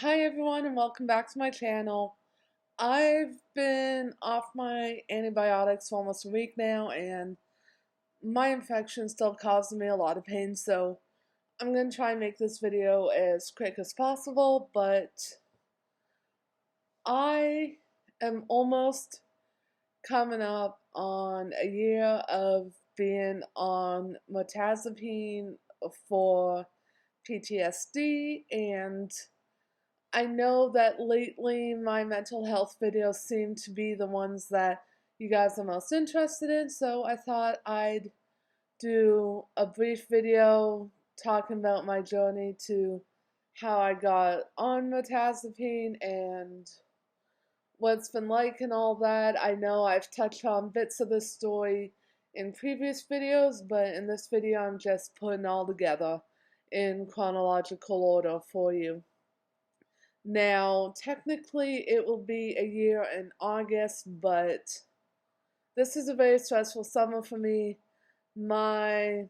Hi everyone and welcome back to my channel. I've been off my antibiotics for almost a week now and my infection still causing me a lot of pain, so I'm going to try and make this video as quick as possible, but I am almost coming up on a year of being on Mirtazapine for PTSD, and I know that lately my mental health videos seem to be the ones that you guys are most interested in, so I thought I'd do a brief video talking about my journey to how I got on mirtazapine and what it's been like and all that. I know I've touched on bits of this story in previous videos, but in this video I'm just putting all together in chronological order for you. Now, technically, it will be a year in August, but this is a very stressful summer for me. My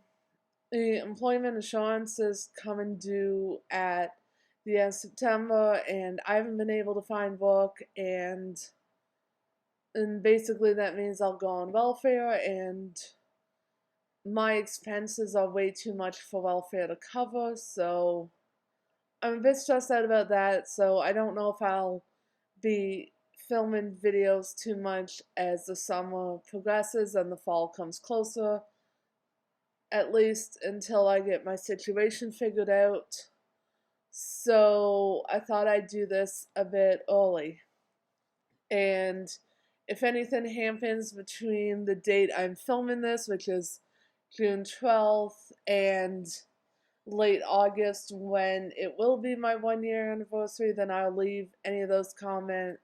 employment insurance is coming due at the end of September, and I haven't been able to find work, and basically that means I'll go on welfare, and my expenses are way too much for welfare to cover, so I'm a bit stressed out about that, so I don't know if I'll be filming videos too much as the summer progresses and the fall comes closer, at least until I get my situation figured out. So I thought I'd do this a bit early. And if anything happens between the date I'm filming this, which is June 12th, and late August, when it will be my 1 year anniversary, then I'll leave any of those comments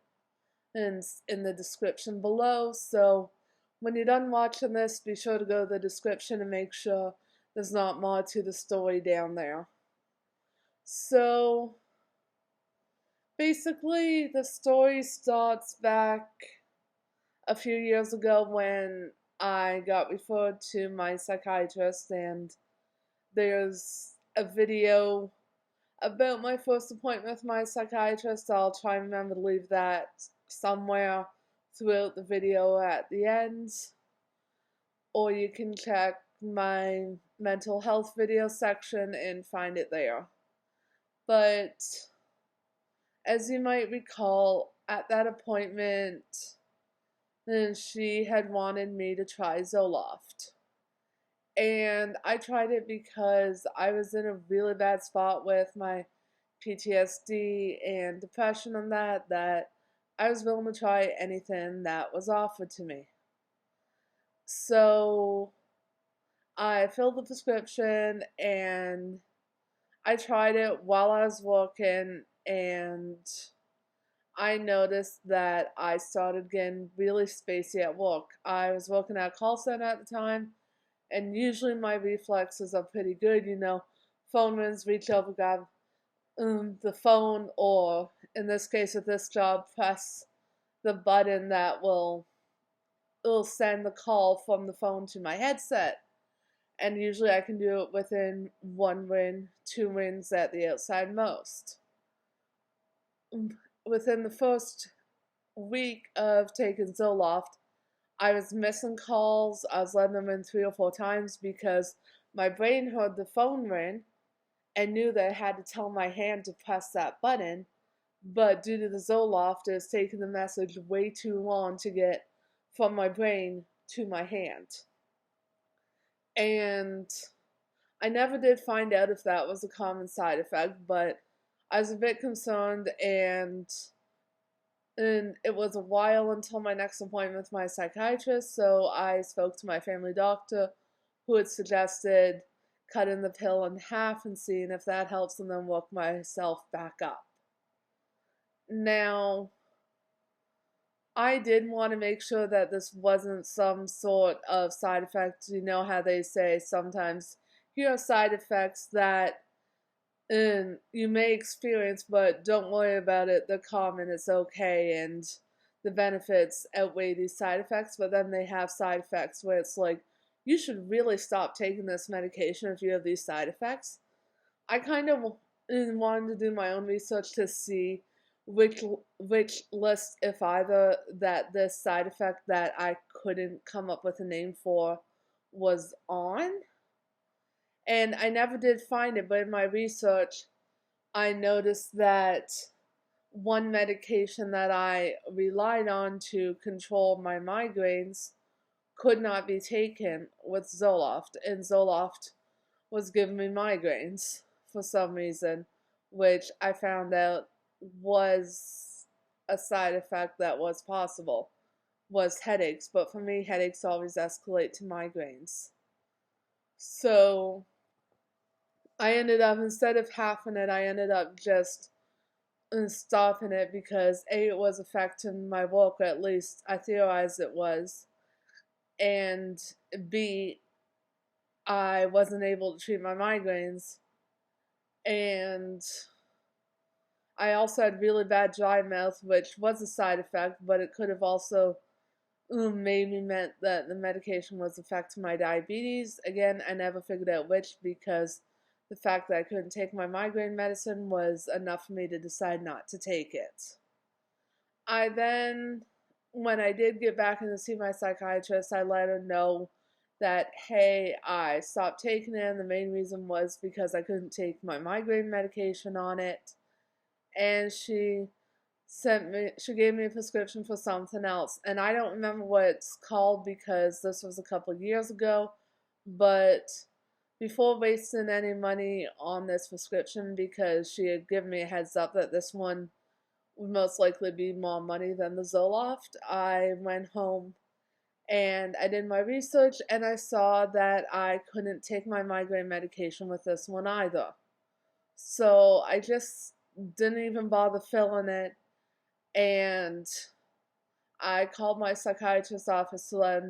in the description below. So when you're done watching this, be sure to go to the description and make sure there's not more to the story down there. So basically the story starts back a few years ago when I got referred to my psychiatrist, and there's a video about my first appointment with my psychiatrist. I'll try and remember to leave that somewhere throughout the video at the end, or you can check my mental health video section and find it there. But as you might recall, at that appointment, she had wanted me to try Zoloft. And I tried it because I was in a really bad spot with my PTSD and depression and that I was willing to try anything that was offered to me. So I filled the prescription and I tried it while I was working, and I noticed that I started getting really spacey at work. I was working at a call center at the time, and usually my reflexes are pretty good. Phone rings, reach over, grab the phone, or in this case with this job, press the button that will send the call from the phone to my headset. And usually I can do it within 1 ring, 2 rings at the outside most. Within the first week of taking Zoloft, I was missing calls. I was letting them in 3 or 4 times because my brain heard the phone ring and knew that I had to tell my hand to press that button, but due to the Zoloft, it was taking the message way too long to get from my brain to my hand. And I never did find out if that was a common side effect, but I was a bit concerned, and it was a while until my next appointment with my psychiatrist, so I spoke to my family doctor, who had suggested cutting the pill in half and seeing if that helps, and then work myself back up. Now, I did want to make sure that this wasn't some sort of side effect. You know how they say sometimes here are side effects that you may experience, but don't worry about it. They're common, it's okay, and the benefits outweigh these side effects. But then they have side effects where it's like, you should really stop taking this medication if you have these side effects. I kind of and wanted to do my own research to see which list, if either, that this side effect that I couldn't come up with a name for was on. And I never did find it, but in my research, I noticed that one medication that I relied on to control my migraines could not be taken with Zoloft, and Zoloft was giving me migraines for some reason, which I found out was a side effect that was possible, was headaches. But for me, headaches always escalate to migraines. So I ended up, instead of halving it, I ended up just stopping it because A, it was affecting my work, or at least I theorized it was, and B, I wasn't able to treat my migraines, and I also had really bad dry mouth, which was a side effect, but it could have also maybe meant that the medication was affecting my diabetes. Again, I never figured out which, because the fact that I couldn't take my migraine medicine was enough for me to decide not to take it. I then, when I did get back in to see my psychiatrist, I let her know that, hey, I stopped taking it, and the main reason was because I couldn't take my migraine medication on it. And she gave me a prescription for something else. And I don't remember what it's called because this was a couple of years ago. But before wasting any money on this prescription, because she had given me a heads up that this one would most likely be more money than the Zoloft, I went home and I did my research, and I saw that I couldn't take my migraine medication with this one either. So I just didn't even bother filling it, and I called my psychiatrist's office to let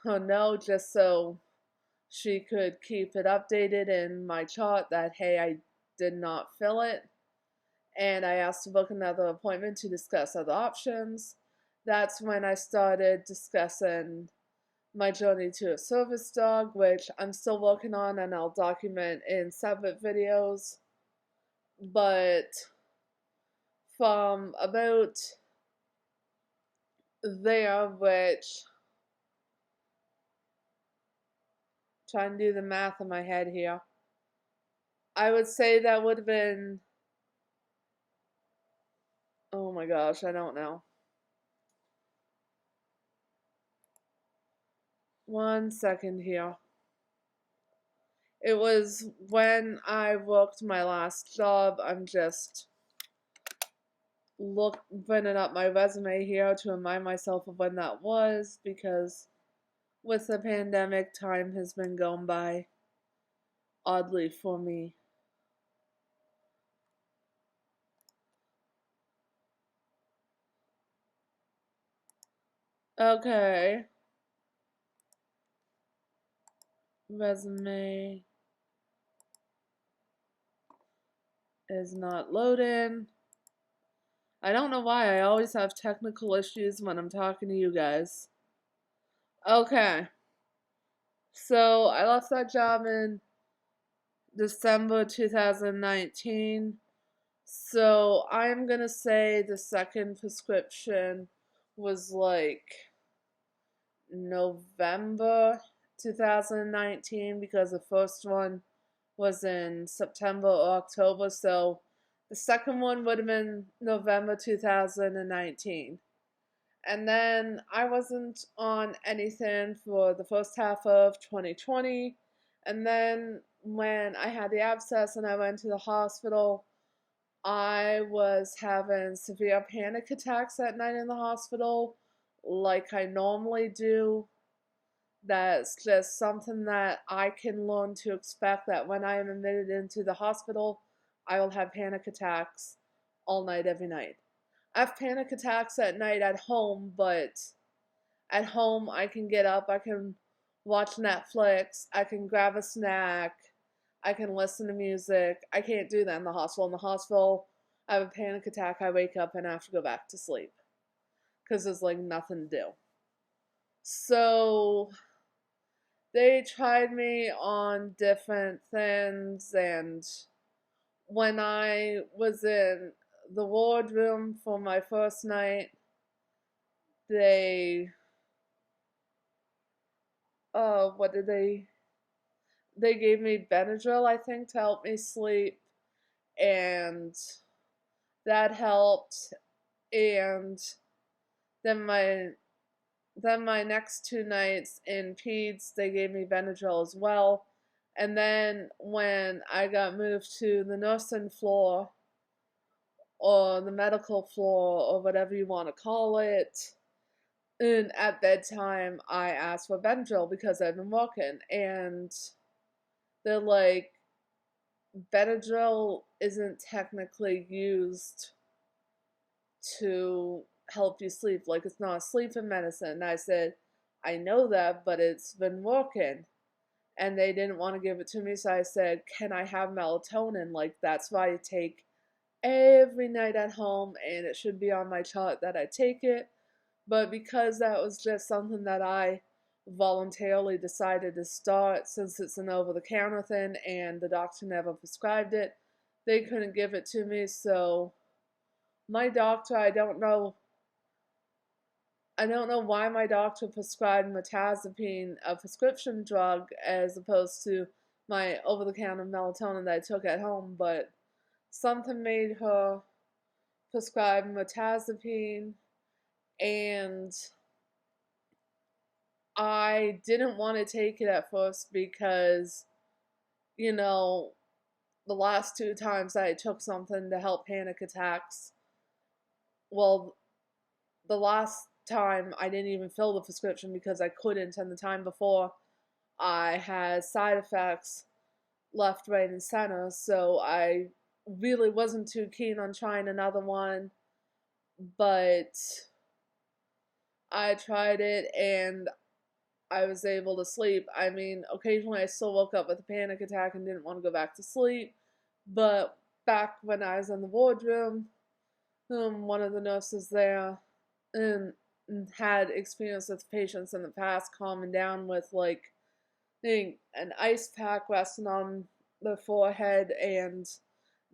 her know, just so she could keep it updated in my chart that, hey, I did not fill it. And I asked to book another appointment to discuss other options. That's when I started discussing my journey to a service dog, which I'm still working on and I'll document in separate videos. But from about there, which, trying to do the math in my head here, I would say that would have been, oh my gosh, I don't know. 1 second here. It was when I worked my last job. I'm just bringing up my resume here to remind myself of when that was, because with the pandemic, time has been going by oddly for me. Okay. Resume is not loading. I don't know why. I always have technical issues when I'm talking to you guys. Okay. So I left that job in December 2019. So I'm gonna say the second prescription was like November 2019, because the first one was in September or October. So the second one would have been November 2019. And then I wasn't on anything for the first half of 2020. And then when I had the abscess and I went to the hospital, I was having severe panic attacks at night in the hospital, like I normally do. That's just something that I can learn to expect, that when I am admitted into the hospital, I will have panic attacks all night, every night. I have panic attacks at night at home, but at home I can get up, I can watch Netflix, I can grab a snack, I can listen to music. I can't do that in the hospital. In the hospital, I have a panic attack, I wake up and I have to go back to sleep because there's like nothing to do. So they tried me on different things, and when I was in the wardroom for my first night, they, what did they gave me Benadryl, I think, to help me sleep, and that helped. And then my next 2 nights in peds, they gave me Benadryl as well. And then when I got moved to the nursing floor or the medical floor or whatever you want to call it, and at bedtime I asked for Benadryl because I've been working, and they're like, Benadryl isn't technically used to help you sleep. Like, it's not a sleeping medicine. And I said, I know that, but it's been working. And they didn't want to give it to me, so I said, can I have melatonin? Like, that's why I take every night at home, and it should be on my chart that I take it. But because that was just something that I voluntarily decided to start, since it's an over-the-counter thing and the doctor never prescribed it, they couldn't give it to me. So my doctor, I don't know why my doctor prescribed Mirtazapine, a prescription drug, as opposed to my over-the-counter melatonin that I took at home, but something made her prescribe Mirtazapine, and I didn't want to take it at first because, you know, the last 2 times I took something to help panic attacks, well, the last time I didn't even fill the prescription because I couldn't, and the time before I had side effects left, right, and center, so I really wasn't too keen on trying another one, but I tried it and I was able to sleep. I mean, occasionally I still woke up with a panic attack and didn't want to go back to sleep, but back when I was in the wardroom, one of the nurses there and had experience with patients in the past calming down with, like, an ice pack resting on the forehead, and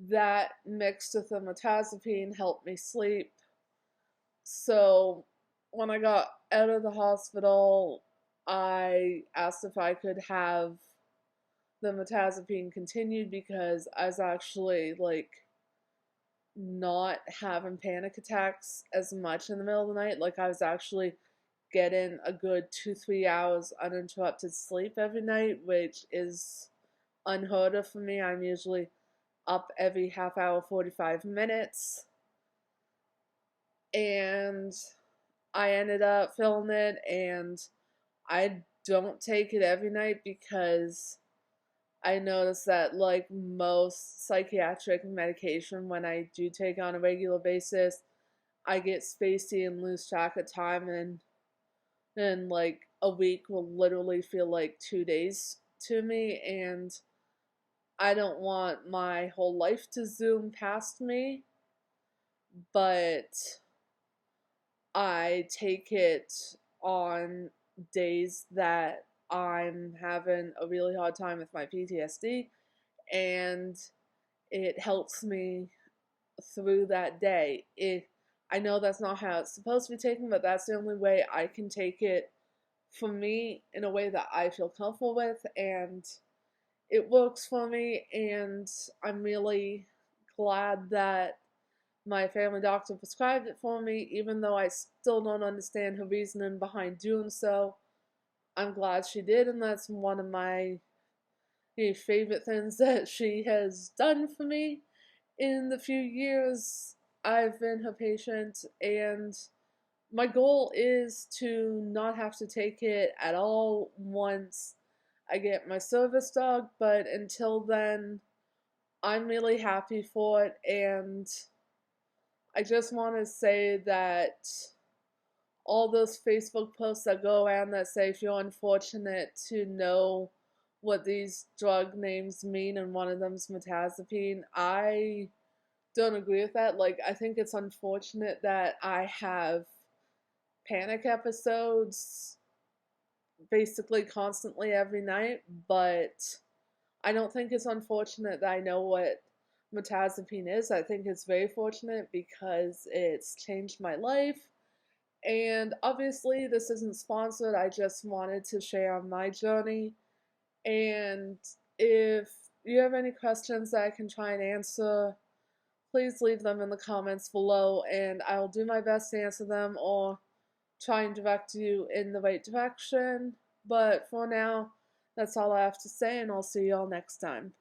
that mixed with the Mirtazapine helped me sleep. So when I got out of the hospital, I asked if I could have the Mirtazapine continued because I was actually, like, not having panic attacks as much in the middle of the night. Like, I was actually getting a good 2-3 hours uninterrupted sleep every night, which is unheard of for me. I'm usually up every half hour, 45 minutes. And I ended up filling it, and I don't take it every night because I notice that, like most psychiatric medication, when I do take on a regular basis, I get spacey and lose track of time, and like a week will literally feel like 2 days to me, and I don't want my whole life to zoom past me, but I take it on days that I'm having a really hard time with my PTSD, and it helps me through that day. I know that's not how it's supposed to be taken, but that's the only way I can take it for me in a way that I feel comfortable with, and it works for me, and I'm really glad that my family doctor prescribed it for me, even though I still don't understand her reasoning behind doing so. I'm glad she did, and that's one of my favorite things that she has done for me in the few years I've been her patient. And my goal is to not have to take it at all once I get my service dog, but until then, I'm really happy for it, and I just want to say that all those Facebook posts that go around that say if you're unfortunate to know what these drug names mean and one of them's Mirtazapine, I don't agree with that. Like, I think it's unfortunate that I have panic episodes basically constantly every night, but I don't think it's unfortunate that I know what Mirtazapine is. I think it's very fortunate because it's changed my life. And obviously, this isn't sponsored. I just wanted to share my journey. And if you have any questions that I can try and answer, please leave them in the comments below, and I'll do my best to answer them or try and direct you in the right direction. But for now, that's all I have to say, and I'll see you all next time.